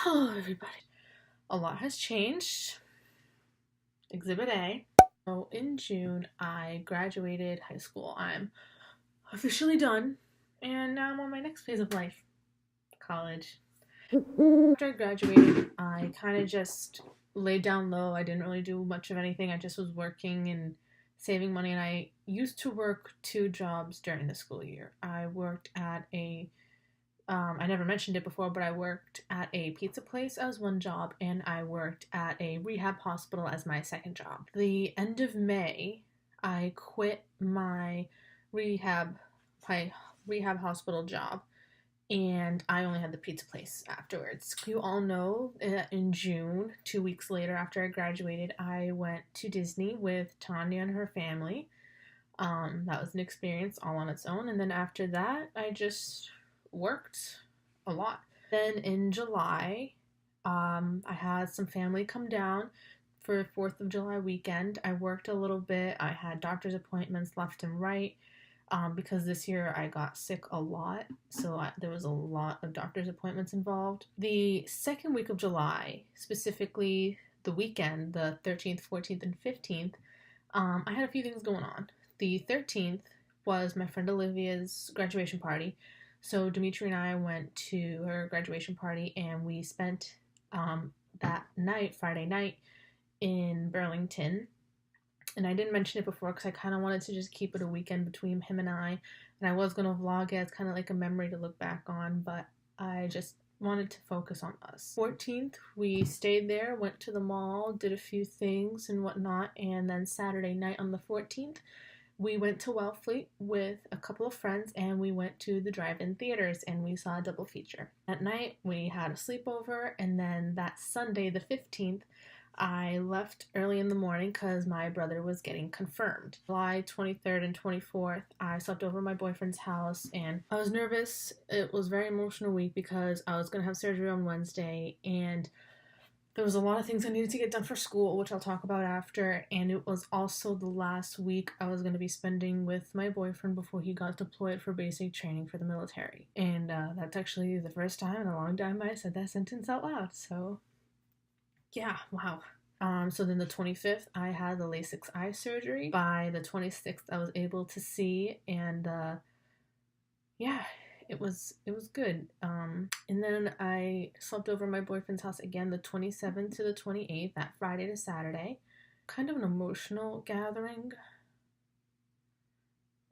Hello, everybody. A lot has changed. Exhibit A. So, in June, I graduated high school. I'm officially done, and now I'm on my next phase of life, college. After I graduated, I kind of just laid down low. I didn't really do much of anything. I just was working and saving money, and I used to work two jobs during the school year. I worked at I never mentioned it before, but I worked at a pizza place as one job, and I worked at a rehab hospital as my second job. The end of May, I quit rehab, my rehab hospital job, and I only had the pizza place afterwards. You all know in June, 2 weeks later after I graduated, I went to Disney with Tanya and her family. That was an experience all on its own, and then after that, I just worked a lot. Then in July, I had some family come down for 4th of July weekend. I worked a little bit. I had doctor's appointments left and right because this year I got sick a lot, so there was a lot of doctor's appointments involved. The second week of July, specifically the weekend, the 13th, 14th, and 15th, I had a few things going on. The 13th was my friend Olivia's graduation party. So Dimitri and I went to her graduation party, and we spent that night, Friday night, in Burlington. And I didn't mention it before because I kind of wanted to just keep it a weekend between him and I. And I was going to vlog it as kind of like a memory to look back on, but I just wanted to focus on us. 14th, we stayed there, went to the mall, did a few things and whatnot, and then Saturday night on the 14th, we went to Wellfleet with a couple of friends, and we went to the drive-in theaters, and we saw a double feature. At night, we had a sleepover, and then that Sunday, the 15th, I left early in the morning because my brother was getting confirmed. July 23rd and 24th, I slept over at my boyfriend's house, and I was nervous. It was a very emotional week because I was going to have surgery on Wednesday, and there was a lot of things I needed to get done for school, which I'll talk about after, and it was also the last week I was going to be spending with my boyfriend before he got deployed for basic training for the military. And that's actually the first time in a long time I said that sentence out loud, so yeah, wow. So then the 25th, I had the LASIK eye surgery. By the 26th, I was able to see, and yeah, it was good. And then I slept over at my boyfriend's house again the 27th to the 28th, that Friday to Saturday. Kind of an emotional gathering.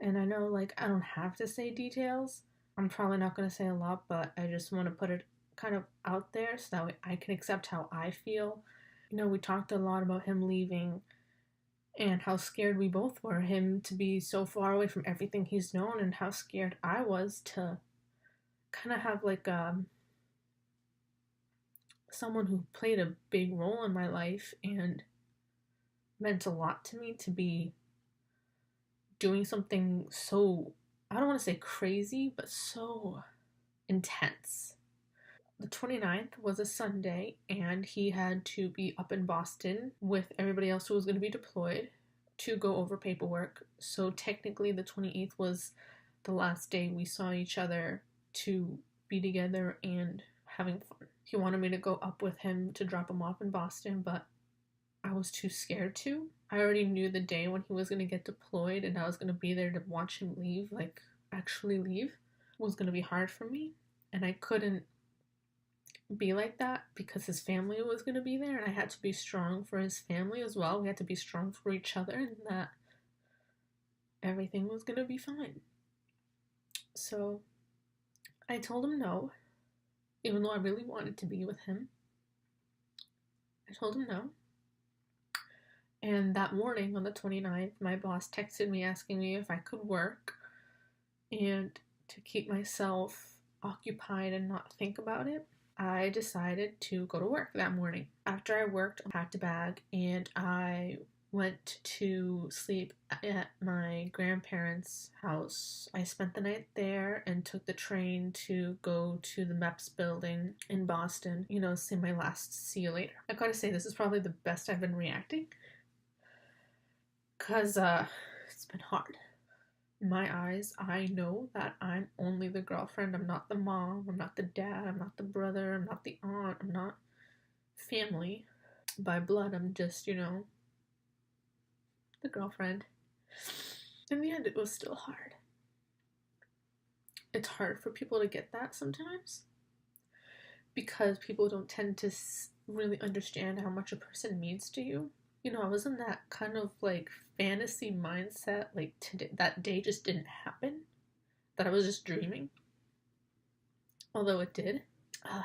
And I know, like, I don't have to say details. I'm probably not going to say a lot, but I just want to put it kind of out there so that way I can accept how I feel. You know, we talked a lot about him leaving and how scared we both were, him to be so far away from everything he's known, and how scared I was to kind of have like someone who played a big role in my life and meant a lot to me to be doing something so, I don't want to say crazy, but so intense. The 29th was a Sunday, and he had to be up in Boston with everybody else who was going to be deployed to go over paperwork. So technically the 28th was the last day we saw each other to be together and having fun. He wanted me to go up with him to drop him off in Boston, but I was too scared to. I already knew the day when he was going to get deployed, and I was going to be there to watch him leave, like actually leave, was going to be hard for me. And I couldn't be like that because his family was going to be there, and I had to be strong for his family as well. We had to be strong for each other, and that everything was going to be fine. So I told him no, even though I really wanted to be with him. I told him no. And that morning on the 29th, my boss texted me asking me if I could work and to keep myself occupied and not think about it. I decided to go to work that morning. After I worked, I packed a bag and I went to sleep at my grandparents' house. I spent the night there and took the train to go to the MEPS building in Boston, say my last see you later. I gotta say, this is probably the best I've been reacting because it's been hard. In my eyes, I know that I'm only the girlfriend. I'm not the mom, I'm not the dad, I'm not the brother, I'm not the aunt, I'm not family. By blood, I'm just, the girlfriend. In the end, it was still hard. It's hard for people to get that sometimes because people don't tend to really understand how much a person means to you. I was in that kind of like fantasy mindset, like today, that day just didn't happen, that I was just dreaming. Although it did.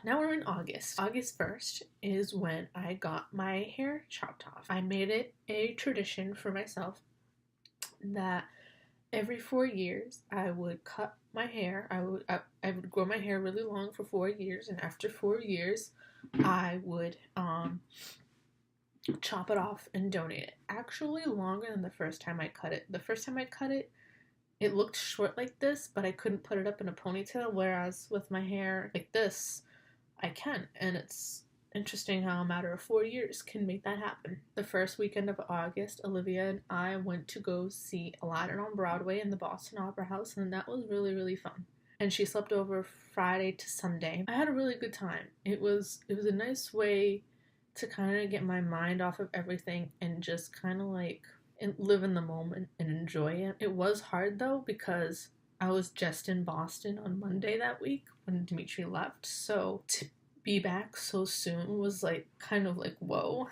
Now we're in August. August 1st is when I got my hair chopped off. I made it a tradition for myself that every 4 years I would cut my hair. I would grow my hair really long for 4 years, and after 4 years I would chop it off and donate it. Actually longer than the first time I cut it. The first time I cut it, it looked short like this, but I couldn't put it up in a ponytail, whereas with my hair like this, I can. And it's interesting how a matter of 4 years can make that happen. The first weekend of August, Olivia and I went to go see Aladdin on Broadway in the Boston Opera House, and that was really, really fun. And she slept over Friday to Sunday. I had a really good time. It was a nice way to kind of get my mind off of everything and just kind of like live in the moment and enjoy it. It was hard though because I was just in Boston on Monday that week when Dimitri left, so to be back so soon was like kind of like whoa.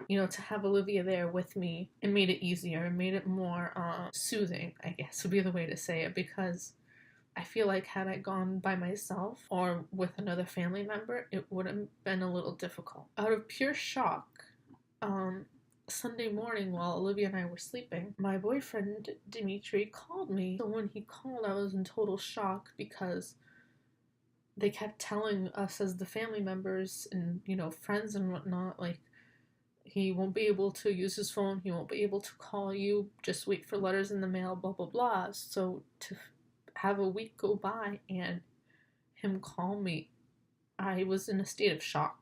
To have Olivia there with me, it made it easier. It made it more soothing, I guess would be the way to say it, because I feel like had I gone by myself or with another family member, it would have been a little difficult. Out of pure shock, Sunday morning while Olivia and I were sleeping, my boyfriend Dimitri called me. So when he called, I was in total shock because they kept telling us as the family members and, friends and whatnot, like, he won't be able to use his phone, he won't be able to call you, just wait for letters in the mail, blah, blah, blah. So to have a week go by and him call me, I was in a state of shock.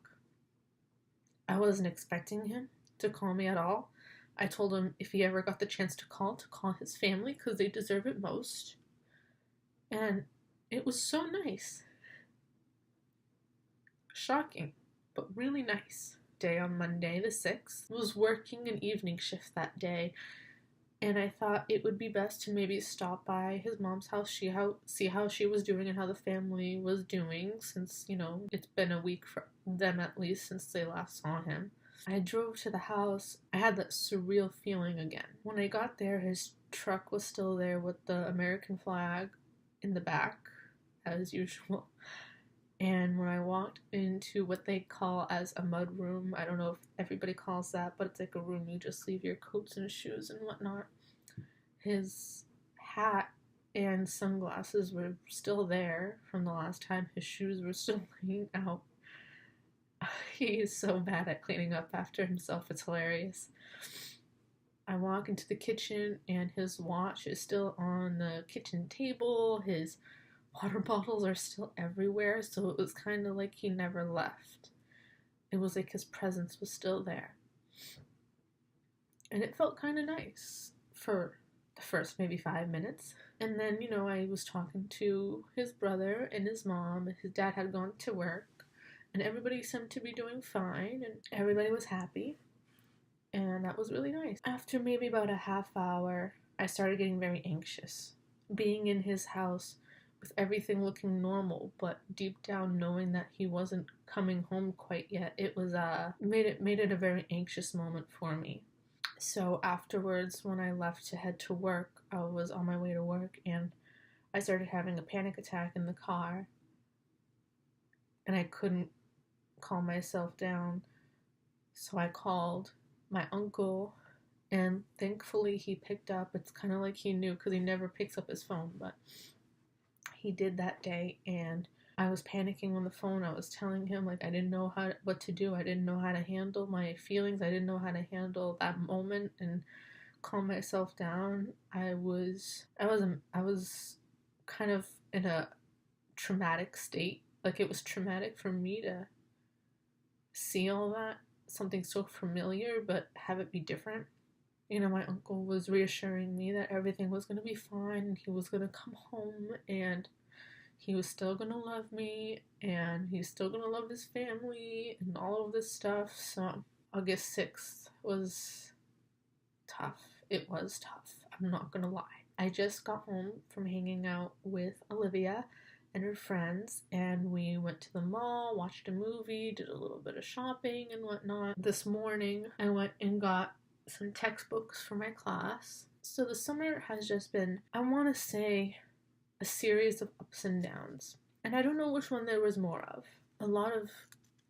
I wasn't expecting him to call me at all. I told him if he ever got the chance to call his family because they deserve it most. And it was so nice. Shocking, but really nice. Day on Monday the 6th. Was working an evening shift that day, and I thought it would be best to maybe stop by his mom's house, see how she was doing and how the family was doing, since, it's been a week for them at least since they last saw him. I drove to the house. I had that surreal feeling again. When I got there, his truck was still there with the American flag in the back, as usual. And when I walked into what they call as a mud room, I don't know if everybody calls that, but it's like a room you just leave your coats and shoes and whatnot. His hat and sunglasses were still there from the last time. His shoes were still laying out. He is so bad at cleaning up after himself, it's hilarious. I walk into the kitchen and his watch is still on the kitchen table. His water bottles are still everywhere, so it was kind of like he never left. It was like his presence was still there. And it felt kind of nice for the first maybe 5 minutes. And then, I was talking to his brother and his mom, and his dad had gone to work, and everybody seemed to be doing fine, and everybody was happy. And that was really nice. After maybe about a half hour, I started getting very anxious. Being in his house with everything looking normal, but deep down knowing that he wasn't coming home quite yet, it was made it a very anxious moment for me. So afterwards, when I left to head to work, I was on my way to work and I started having a panic attack in the car, and I couldn't calm myself down. So I called my uncle, and thankfully he picked up. It's kind of like he knew because he never picks up his phone, but he did that day, and I was panicking on the phone. I was telling him like I didn't know what to do. I didn't know how to handle my feelings. I didn't know how to handle that moment and calm myself down. I was kind of in a traumatic state. Like it was traumatic for me to see all that, something so familiar, but have it be different. My uncle was reassuring me that everything was going to be fine and he was going to come home and he was still going to love me and he's still going to love his family and all of this stuff. So August 6th was tough. It was tough. I'm not going to lie. I just got home from hanging out with Olivia and her friends, and we went to the mall, watched a movie, did a little bit of shopping and whatnot. This morning, I went and got some textbooks for my class. So the summer has just been, I want to say, a series of ups and downs. And I don't know which one there was more of. A lot of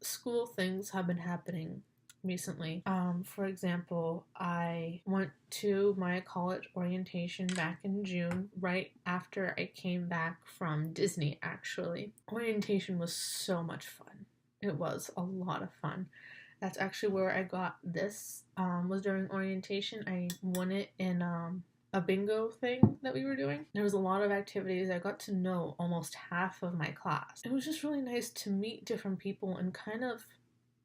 school things have been happening recently. For example, I went to my college orientation back in June, right after I came back from Disney, actually. Orientation was so much fun. It was a lot of fun. That's actually where I got this, was during orientation. I won it in a bingo thing that we were doing. There was a lot of activities. I got to know almost half of my class. It was just really nice to meet different people and kind of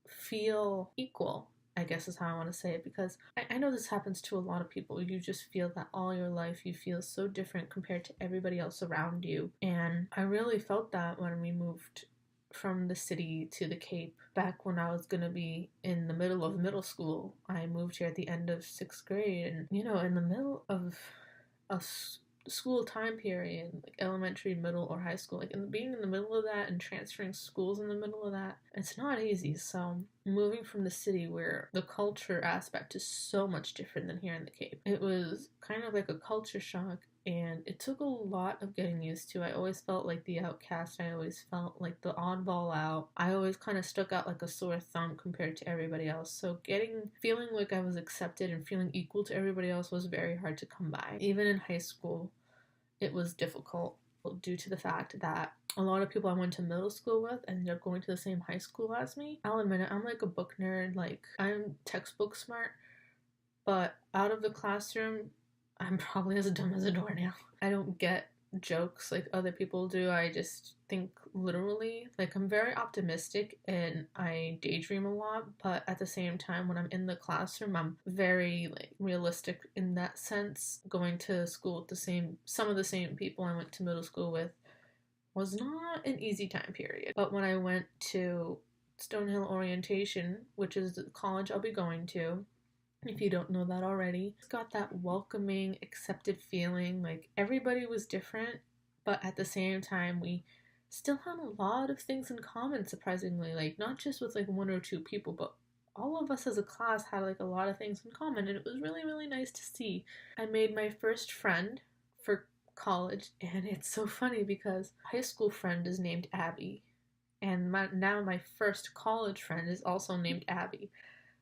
feel equal, I guess is how I want to say it, because I know this happens to a lot of people. You just feel that all your life you feel so different compared to everybody else around you. And I really felt that when we moved from the city to the Cape back when I was going to be in the middle of middle school. I moved here at the end of 6th grade, and in the middle of a school time period, like elementary, middle, or high school, like being in the middle of that and transferring schools in the middle of that, it's not easy. So moving from the city where the culture aspect is so much different than here in the Cape, it was kind of like a culture shock, and it took a lot of getting used to. I always felt like the outcast. I always felt like the oddball out. I always kind of stuck out like a sore thumb compared to everybody else. So feeling like I was accepted and feeling equal to everybody else was very hard to come by. Even in high school, it was difficult due to the fact that a lot of people I went to middle school with ended up going to the same high school as me. I'll admit it, I'm like a book nerd. Like, I'm textbook smart, but out of the classroom, I'm probably as dumb as a doornail. I don't get jokes like other people do. I just think literally. Like, I'm very optimistic and I daydream a lot, but at the same time, when I'm in the classroom, I'm very like realistic in that sense. Going to school with some of the same people I went to middle school with was not an easy time period. But when I went to Stonehill Orientation, which is the college I'll be going to, if you don't know that already, it's got that welcoming, accepted feeling. Like, everybody was different, but at the same time, we still had a lot of things in common, surprisingly. Like, not just with like one or two people, but all of us as a class had like a lot of things in common, and it was really, really nice to see. I made my first friend for college, and it's so funny because high school friend is named Abby, and now my first college friend is also named Abby.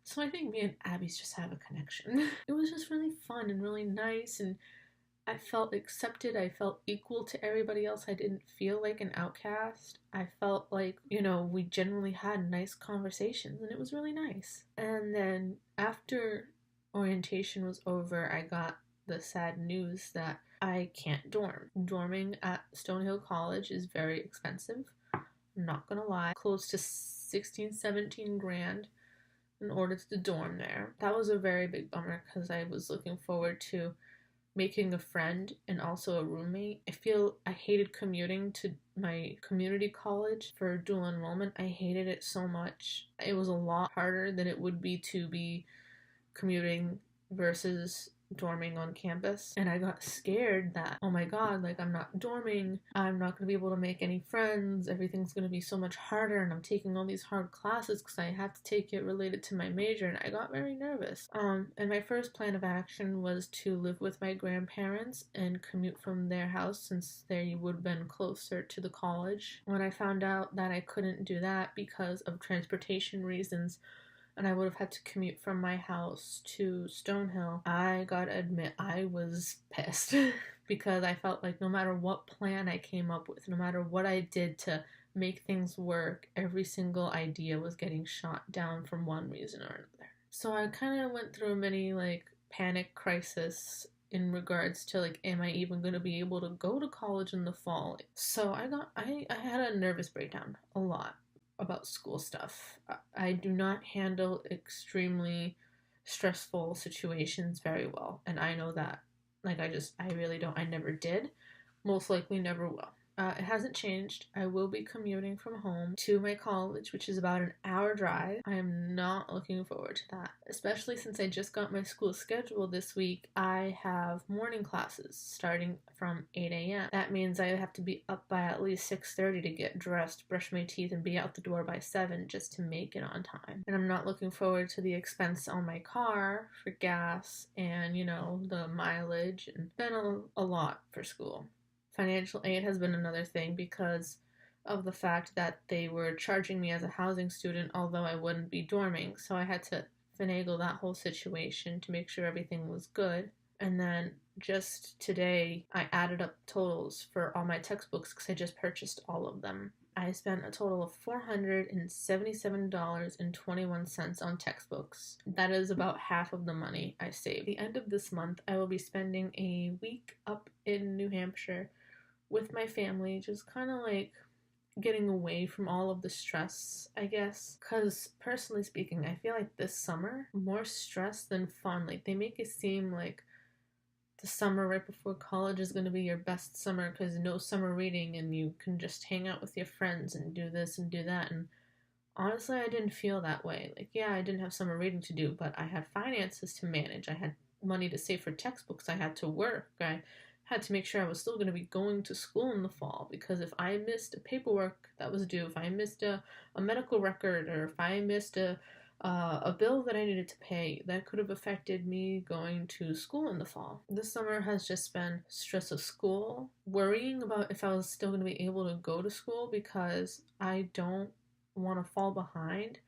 So I think me and Abby's just have a connection. It was just really fun and really nice, and I felt accepted. I felt equal to everybody else. I didn't feel like an outcast. I felt like, we generally had nice conversations, and it was really nice. And then after orientation was over, I got the sad news that I can't dorm. Dorming at Stonehill College is very expensive. I'm not gonna lie. Close to 16, 17 grand in order to dorm there. That was a very big bummer because I was looking forward to making a friend and also a roommate. I hated commuting to my community college for dual enrollment. I hated it so much. It was a lot harder than it would be to be commuting versus dorming on campus, and I got scared that, oh my god, like, I'm not dorming, I'm not going to be able to make any friends, everything's going to be so much harder, and I'm taking all these hard classes because I have to take it related to my major, and I got very nervous. And my first plan of action was to live with my grandparents and commute from their house since they would have been closer to the college. When I found out that I couldn't do that because of transportation reasons, and I would have had to commute from my house to Stonehill, I gotta admit I was pissed because I felt like no matter what plan I came up with, no matter what I did to make things work, every single idea was getting shot down for one reason or another. So I kind of went through a mini like panic crisis in regards to like, am I even going to be able to go to college in the fall? So I had a nervous breakdown a lot about school stuff. I do not handle extremely stressful situations very well. And I know that, like, I really don't, I never did. Most likely never will. It hasn't changed. I will be commuting from home to my college, which is about an hour drive. I am not looking forward to that, especially since I just got my school schedule this week. I have morning classes starting from 8 a.m. That means I have to be up by at least 6:30 to get dressed, brush my teeth, and be out the door by 7 just to make it on time. And I'm not looking forward to the expense on my car for gas and, the mileage. And it's been a lot for school. Financial aid has been another thing because of the fact that they were charging me as a housing student, although I wouldn't be dorming. So I had to finagle that whole situation to make sure everything was good. And then just today, I added up totals for all my textbooks because I just purchased all of them. I spent a total of $477.21 on textbooks. That is about half of the money I saved. At the end of this month, I will be spending a week up in New Hampshire with my family, just kind of like getting away from all of the stress, I guess. Because personally speaking, I feel like this summer, more stress than fun. Like, they make it seem like the summer right before college is going to be your best summer because no summer reading and you can just hang out with your friends and do this and do that. And honestly, I didn't feel that way. Like, yeah, I didn't have summer reading to do, but I had finances to manage. I had money to save for textbooks. I had to work. I had to make sure I was still going to be going to school in the fall, because if I missed a paperwork that was due, if I missed a medical record, or if I missed a bill that I needed to pay, that could have affected me going to school in the fall. This summer has just been stress of school, worrying about if I was still going to be able to go to school because I don't want to fall behind.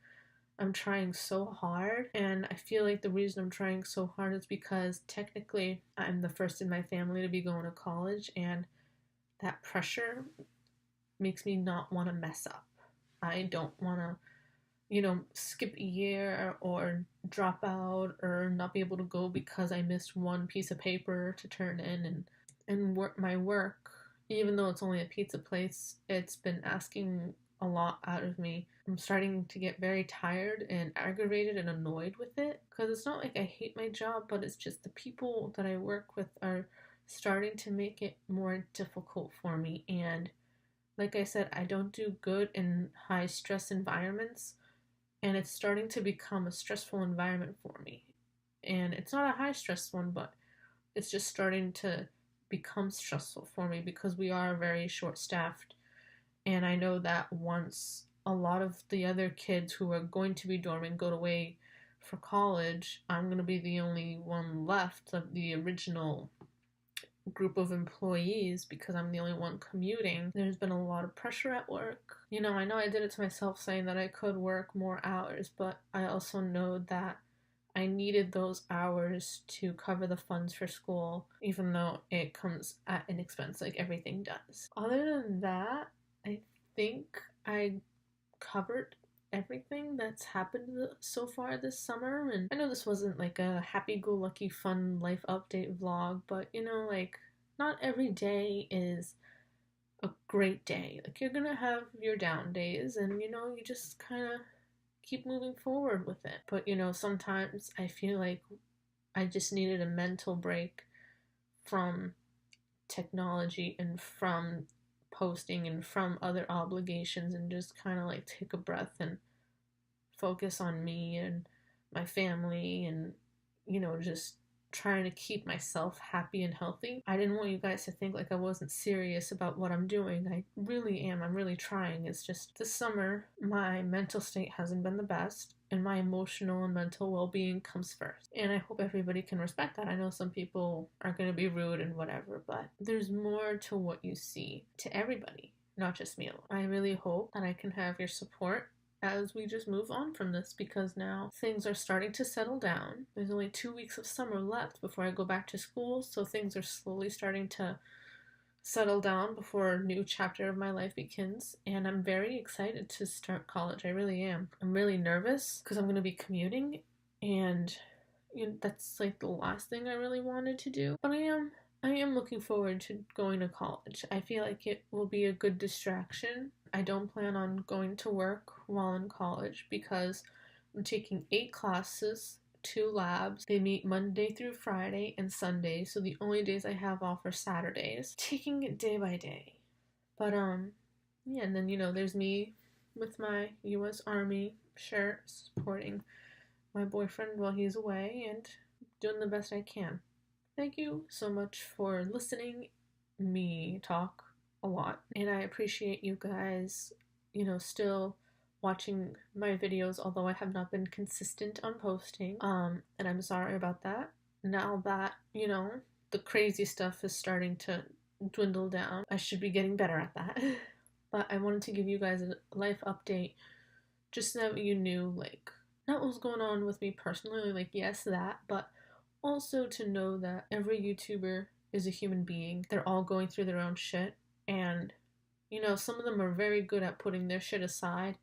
I'm trying so hard, and I feel like the reason I'm trying so hard is because technically I'm the first in my family to be going to college, and that pressure makes me not want to mess up. I don't want to, skip a year or drop out or not be able to go because I missed one piece of paper to turn in. And work, my work, even though it's only a pizza place, it's been asking a lot out of me. I'm starting to get very tired and aggravated and annoyed with it, because it's not like I hate my job, but it's just the people that I work with are starting to make it more difficult for me. And like I said, I don't do good in high stress environments, and it's starting to become a stressful environment for me. And it's not a high stress one, but it's just starting to become stressful for me because we are very short staffed. And I know that once a lot of the other kids who are going to be dorming go away for college, I'm going to be the only one left of the original group of employees because I'm the only one commuting. There's been a lot of pressure at work. I know I did it to myself saying that I could work more hours, but I also know that I needed those hours to cover the funds for school, even though it comes at an expense like everything does. Other than that, I think I covered everything that's happened so far this summer. And I know this wasn't like a happy-go-lucky fun life update vlog, but like, not every day is a great day. Like, you're gonna have your down days, and you just kind of keep moving forward with it. But sometimes I feel like I just needed a mental break from technology and from posting and from other obligations, and just kind of like take a breath and focus on me and my family, and just trying to keep myself happy and healthy. I didn't want you guys to think like I wasn't serious about what I'm doing. I really am. I'm really trying. It's just this summer my mental state hasn't been the best, and my emotional and mental well-being comes first. And I hope everybody can respect that. I know some people are going to be rude and whatever, but there's more to what you see, to everybody, not just me alone. I really hope that I can have your support as we just move on from this, because now things are starting to settle down. There's only 2 weeks of summer left before I go back to school, so things are slowly starting to settle down before a new chapter of my life begins, and I'm very excited to start college. I really am. I'm really nervous because I'm going to be commuting, and that's like the last thing I really wanted to do, but I am looking forward to going to college. I feel like it will be a good distraction. I don't plan on going to work while in college because I'm taking 8 classes 2 labs. They meet Monday through Friday and Sunday, so the only days I have off are Saturdays. Taking it day by day. But yeah, and then there's me with my US Army shirt supporting my boyfriend while he's away and doing the best I can. Thank you so much for listening me talk a lot, and I appreciate you guys, still watching my videos, although I have not been consistent on posting. And I'm sorry about that. Now that, the crazy stuff is starting to dwindle down, I should be getting better at that. But I wanted to give you guys a life update just so that you knew, like, not what was going on with me personally, like, yes, that, but also to know that every YouTuber is a human being. They're all going through their own shit, and some of them are very good at putting their shit aside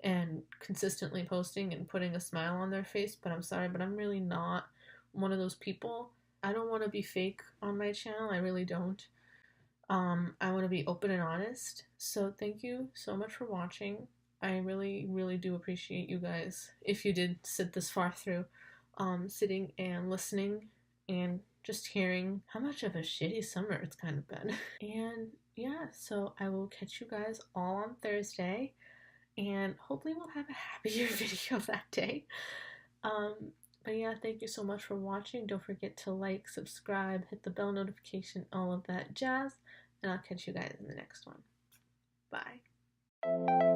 and consistently posting and putting a smile on their face, but I'm sorry, but I'm really not one of those people. I don't want to be fake on my channel. I really don't. I want to be open and honest. So thank you so much for watching. I really, really do appreciate you guys, if you did sit this far through, sitting and listening and just hearing how much of a shitty summer it's kind of been. And yeah, so I will catch you guys all on Thursday, and hopefully we'll have a happier video that day. But yeah, thank you so much for watching. Don't forget to like, subscribe, hit the bell notification, all of that jazz, and I'll catch you guys in the next one. Bye.